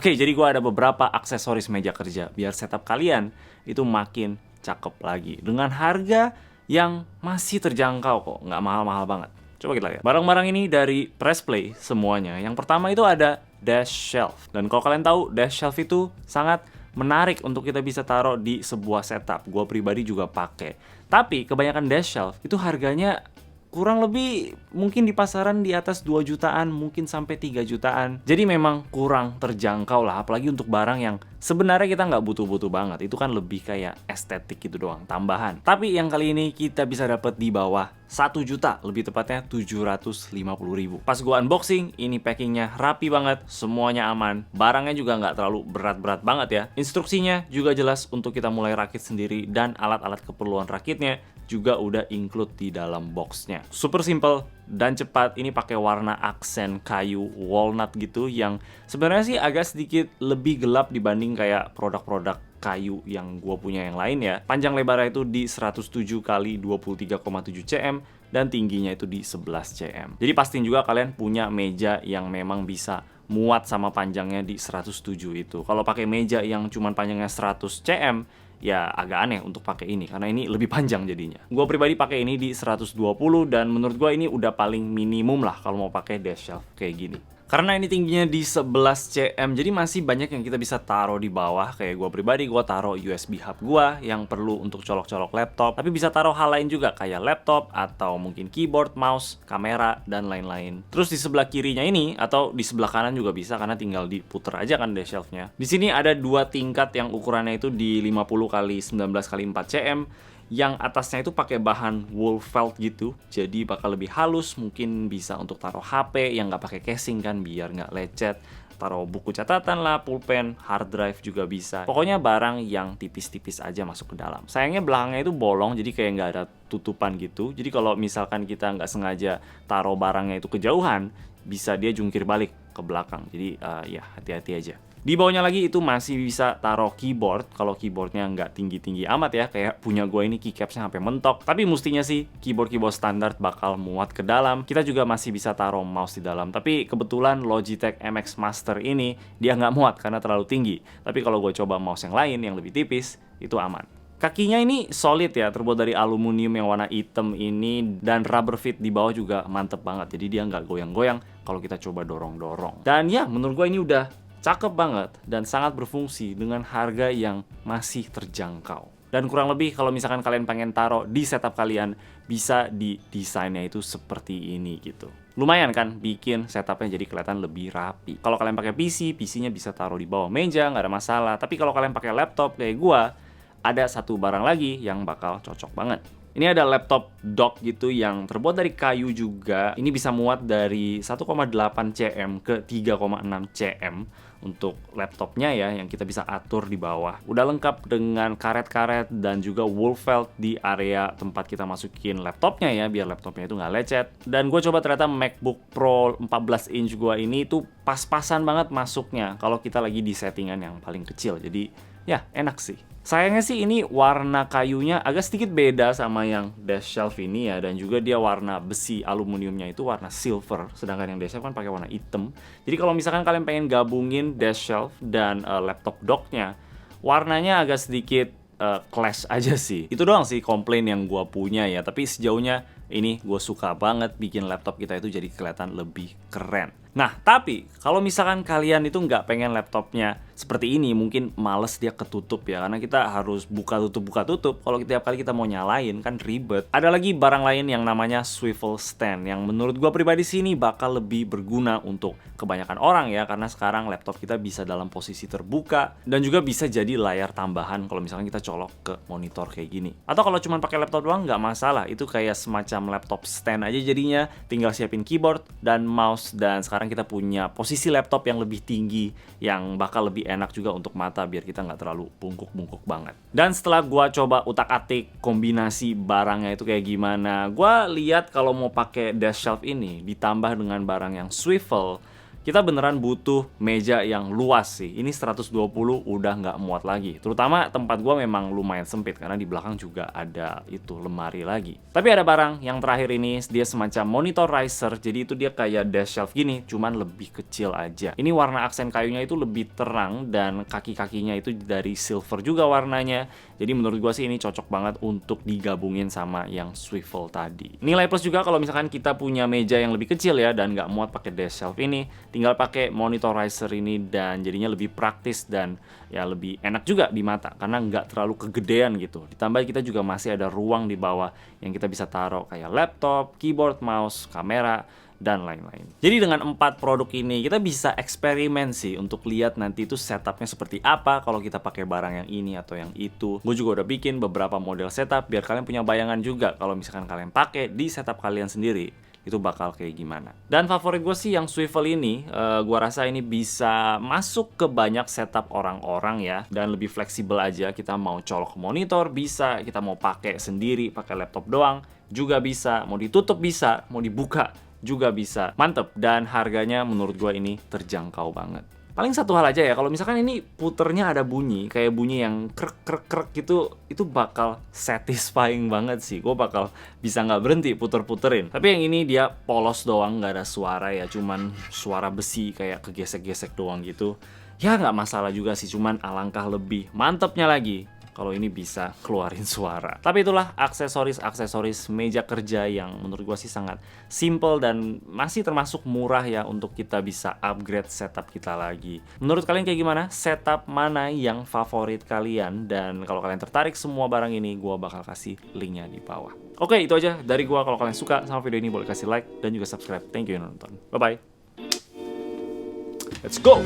Oke, jadi gua ada beberapa aksesoris meja kerja biar setup kalian itu makin cakep lagi dengan harga yang masih terjangkau kok, nggak mahal-mahal banget. Coba kita lihat. Barang-barang ini dari Pressplay semuanya. Yang pertama itu ada desk shelf. Dan kalau kalian tahu, desk shelf itu sangat menarik untuk kita bisa taruh di sebuah setup. Gue pribadi juga pakai. Tapi kebanyakan desk shelf itu harganya kurang lebih mungkin di pasaran di atas 2 jutaan, mungkin sampai 3 jutaan. Jadi memang kurang terjangkau lah, apalagi untuk barang yang sebenarnya kita nggak butuh-butuh banget. Itu kan lebih kayak estetik gitu doang, tambahan. Tapi yang kali ini kita bisa dapat di bawah 1 juta, lebih tepatnya 750.000. Pas gua unboxing, ini packingnya rapi banget, semuanya aman. Barangnya juga nggak terlalu berat-berat banget ya. Instruksinya juga jelas untuk kita mulai rakit sendiri, dan alat-alat keperluan rakitnya juga udah include di dalam boxnya. Super simple dan cepat. Ini pakai warna aksen kayu walnut gitu, yang sebenarnya sih agak sedikit lebih gelap dibanding kayak produk-produk kayu yang gue punya yang lain ya. Panjang lebarnya itu di 107 kali 23,7 cm dan tingginya itu di 11 cm. Jadi pastiin juga kalian punya meja yang memang bisa muat sama panjangnya di 107 itu. Kalau pakai meja yang cuman panjangnya 100 cm, ya agak aneh untuk pakai ini karena ini lebih panjang jadinya. Gue pribadi pakai ini di 120 dan menurut gue ini udah paling minimum lah kalau mau pakai desk shelf kayak gini. Karena ini tingginya di 11 cm, jadi masih banyak yang kita bisa taruh di bawah. Kayak gue pribadi, gue taruh USB hub gue yang perlu untuk colok-colok laptop. Tapi bisa taruh hal lain juga, kayak laptop, atau mungkin keyboard, mouse, kamera, dan lain-lain. Terus di sebelah kirinya ini, atau di sebelah kanan juga bisa, karena tinggal diputer aja kan desk shelf-nya. Di sini ada dua tingkat yang ukurannya itu di 50 kali 19 kali 4 cm. Yang atasnya itu pakai bahan wool felt gitu, jadi bakal lebih halus, mungkin bisa untuk taruh HP yang nggak pakai casing kan, biar nggak lecet. Taruh buku catatan lah, pulpen, hard drive juga bisa. Pokoknya barang yang tipis-tipis aja masuk ke dalam. Sayangnya belakangnya itu bolong, jadi kayak nggak ada tutupan gitu. Jadi kalau misalkan kita nggak sengaja taruh barangnya itu kejauhan, bisa dia jungkir balik ke belakang. Jadi ya hati-hati aja. Di bawahnya lagi itu masih bisa taruh keyboard. Kalau keyboardnya nggak tinggi-tinggi amat ya, kayak punya gue ini keycapsnya sampai mentok. Tapi mestinya sih keyboard standar bakal muat ke dalam. Kita juga masih bisa taruh mouse di dalam. Tapi kebetulan Logitech MX Master ini dia nggak muat karena terlalu tinggi. Tapi kalau gue coba mouse yang lain yang lebih tipis, itu aman. Kakinya ini solid ya, terbuat dari aluminium yang warna hitam ini, dan rubber fit di bawah juga mantep banget. Jadi dia nggak goyang-goyang kalau kita coba dorong-dorong. Dan ya, menurut gue ini udah cakep banget dan sangat berfungsi dengan harga yang masih terjangkau. Dan kurang lebih kalau misalkan kalian pengen taruh di setup kalian, bisa di desainnya itu seperti ini gitu. Lumayan kan bikin setupnya jadi kelihatan lebih rapi. Kalau kalian pakai PC-nya bisa taruh di bawah meja, nggak ada masalah. Tapi kalau kalian pakai laptop kayak gua, ada satu barang lagi yang bakal cocok banget. Ini ada laptop dock gitu yang terbuat dari kayu juga. Ini bisa muat dari 1,8 cm ke 3,6 cm untuk laptopnya ya, yang kita bisa atur di bawah. Udah lengkap dengan karet-karet dan juga wool felt di area tempat kita masukin laptopnya ya, biar laptopnya itu nggak lecet. Dan gue coba ternyata MacBook Pro 14 inch gue ini tuh pas-pasan banget masuknya kalau kita lagi di settingan yang paling kecil. Jadi ya enak sih. Sayangnya sih ini warna kayunya agak sedikit beda sama yang desk shelf ini ya, dan juga dia warna besi aluminiumnya itu warna silver, sedangkan yang desk shelf kan pakai warna hitam. Jadi kalau misalkan kalian pengen gabungin desk shelf dan laptop docknya, warnanya agak sedikit clash aja sih. Itu doang sih komplain yang gue punya ya, tapi sejauhnya ini gue suka banget bikin laptop kita itu jadi kelihatan lebih keren. Nah, tapi kalau misalkan kalian itu nggak pengen laptopnya seperti ini, mungkin males dia ketutup ya, karena kita harus buka tutup. Kalau tiap kali kita mau nyalain kan ribet. Ada lagi barang lain yang namanya swivel stand, yang menurut gua pribadi sini bakal lebih berguna untuk kebanyakan orang ya, karena sekarang laptop kita bisa dalam posisi terbuka dan juga bisa jadi layar tambahan kalau misalkan kita colok ke monitor kayak gini. Atau kalau cuma pakai laptop doang nggak masalah, itu kayak semacam laptop stand aja jadinya, tinggal siapin keyboard dan mouse, dan sekarang kita punya posisi laptop yang lebih tinggi yang bakal lebih enak juga untuk mata biar kita nggak terlalu bungkuk-bungkuk banget. Dan setelah gua coba utak-atik kombinasi barangnya itu kayak gimana, gua lihat kalau mau pakai desk shelf ini ditambah dengan barang yang swivel, kita beneran butuh meja yang luas sih. Ini 120 udah nggak muat lagi. Terutama tempat gua memang lumayan sempit karena di belakang juga ada itu lemari lagi. Tapi ada barang yang terakhir ini, dia semacam monitor riser. Jadi itu dia kayak desk shelf gini, cuman lebih kecil aja. Ini warna aksen kayunya itu lebih terang dan kaki-kakinya itu dari silver juga warnanya. Jadi menurut gua sih ini cocok banget untuk digabungin sama yang swivel tadi. Nilai plus juga kalau misalkan kita punya meja yang lebih kecil ya dan nggak muat pakai desk shelf ini, tinggal pakai monitor riser ini dan jadinya lebih praktis dan ya lebih enak juga di mata karena nggak terlalu kegedean gitu. Ditambah kita juga masih ada ruang di bawah yang kita bisa taruh kayak laptop, keyboard, mouse, kamera, dan lain-lain. Jadi dengan 4 produk ini kita bisa eksperimen sih untuk lihat nanti itu setupnya seperti apa kalau kita pakai barang yang ini atau yang itu. Gue juga udah bikin beberapa model setup biar kalian punya bayangan juga kalau misalkan kalian pakai di setup kalian sendiri itu bakal kayak gimana. Dan favorit gue sih yang swivel ini, gue rasa ini bisa masuk ke banyak setup orang-orang ya, dan lebih fleksibel aja. Kita mau colok ke monitor bisa, kita mau pakai sendiri, pakai laptop doang juga bisa, mau ditutup bisa, mau dibuka juga bisa. Mantep, dan harganya menurut gue ini terjangkau banget. Paling satu hal aja ya, kalau misalkan ini puternya ada bunyi, kayak bunyi yang krek krek krek gitu, itu bakal satisfying banget sih. Gue bakal bisa nggak berhenti puter-puterin. Tapi yang ini dia polos doang, nggak ada suara ya, cuman suara besi kayak kegesek-gesek doang gitu. Ya nggak masalah juga sih, cuman alangkah lebih mantepnya lagi kalau ini bisa keluarin suara. Tapi itulah aksesoris meja kerja yang menurut gua sih sangat simple dan masih termasuk murah ya untuk kita bisa upgrade setup kita lagi. Menurut kalian kayak gimana? Setup mana yang favorit kalian? Dan kalau kalian tertarik semua barang ini, gua bakal kasih linknya di bawah. Oke, itu aja dari gua. Kalau kalian suka sama video ini, boleh kasih like dan juga subscribe. Thank you udah nonton. Bye-bye. Let's go!